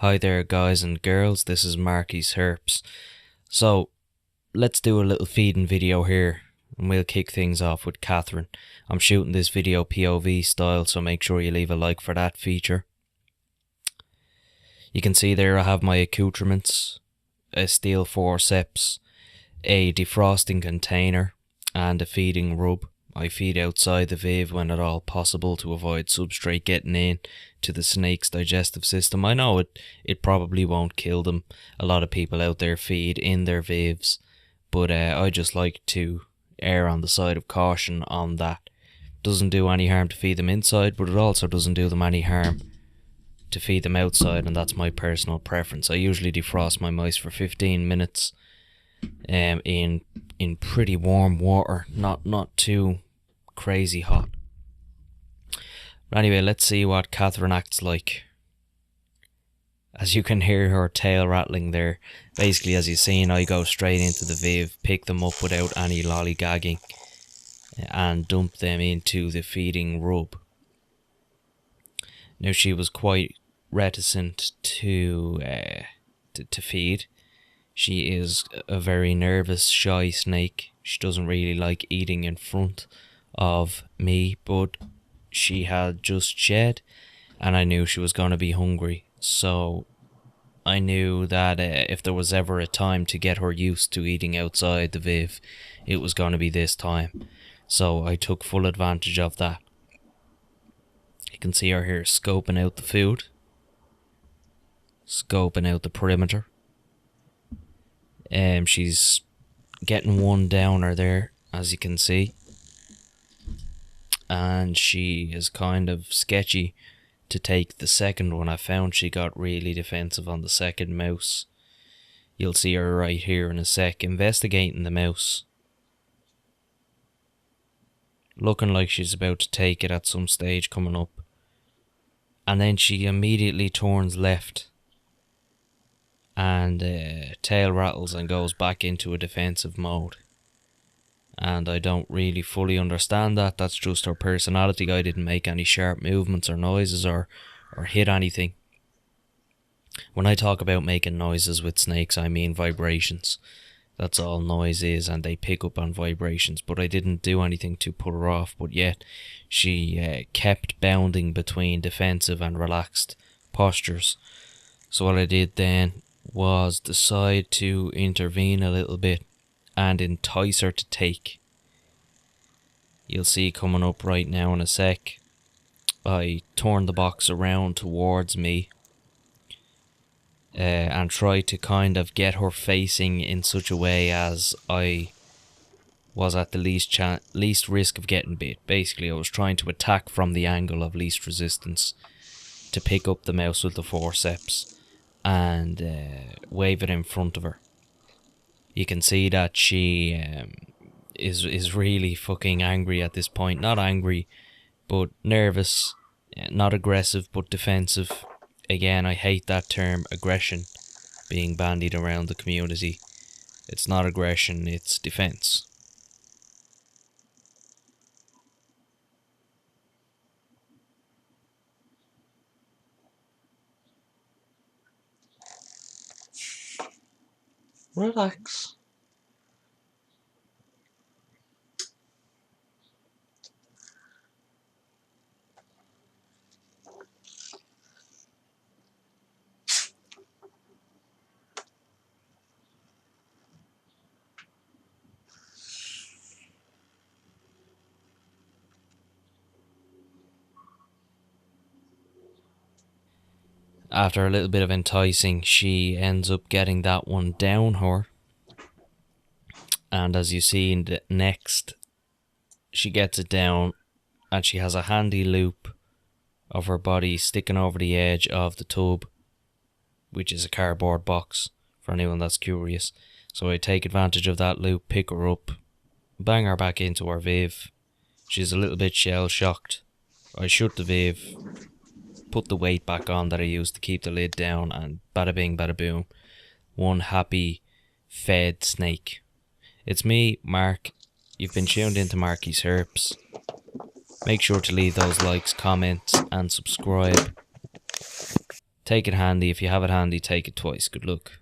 Hi there guys and girls, this is Marky's Herps. So, let's do a little feeding video here and we'll kick things off with Katheryn. I'm shooting this video POV style, so make sure you leave a like for that feature. You can see there I have my accoutrements, a steel forceps, a defrosting container and a feeding rub. I feed outside the viv when at all possible to avoid substrate getting in to the snake's digestive system. I know it probably won't kill them. A lot of people out there feed in their vivs, but I just like to err on the side of caution on that. Doesn't do any harm to feed them inside, but it also doesn't do them any harm to feed them outside, and that's my personal preference. I usually defrost my mice for 15 minutes in pretty warm water, not too crazy hot. But anyway, let's see what Katheryn acts like. As you can hear her tail rattling there, basically as you've seen, I go straight into the viv, pick them up without any lollygagging and dump them into the feeding rub. Now she was quite reticent to feed. She is a very nervous, shy snake. She doesn't really like eating in front of me, but she had just shed and I knew she was going to be hungry, so I knew that if there was ever a time to get her used to eating outside the viv, it was going to be this time. So I took full advantage of that. You can see her here scoping out the food, scoping out the perimeter. She's getting one downer there, as you can see, and she is kind of sketchy to take the second one. I found she got really defensive on the second mouse. You'll see her right here in a sec, investigating the mouse, looking like she's about to take it at some stage coming up, and then she immediately turns left and tail rattles and goes back into a defensive mode. And I don't really fully understand that. That's just her personality. I didn't make any sharp movements or noises or hit anything. When I talk about making noises with snakes, I mean vibrations. That's all noise is, and they pick up on vibrations. But I didn't do anything to put her off, but yet she kept bounding between defensive and relaxed postures. So what I did then was decide to intervene a little bit and entice her to take. You'll see coming up right now in a sec. I turned the box around towards me and tried to kind of get her facing in such a way as I was at the least risk of getting bit. Basically, I was trying to attack from the angle of least resistance to pick up the mouse with the forceps and wave it in front of her. You can see that she is really fucking angry at this point. Not angry, but nervous. Not aggressive, but defensive. Again, I hate that term aggression being bandied around the community. It's not aggression, it's defense. Relax. After a little bit of enticing, she ends up getting that one down her. And as you see in the next, she gets it down and she has a handy loop of her body sticking over the edge of the tub, which is a cardboard box for anyone that's curious. So I take advantage of that loop, pick her up, bang her back into her viv. She's a little bit shell shocked. I shut the viv, put the weight back on that I used to keep the lid down, and bada bing bada boom, one happy fed snake. It's me, Mark. You've been tuned into Marky's Herps. Make sure to leave those likes, comments and subscribe Take it handy. If you have it handy, take it twice. Good luck.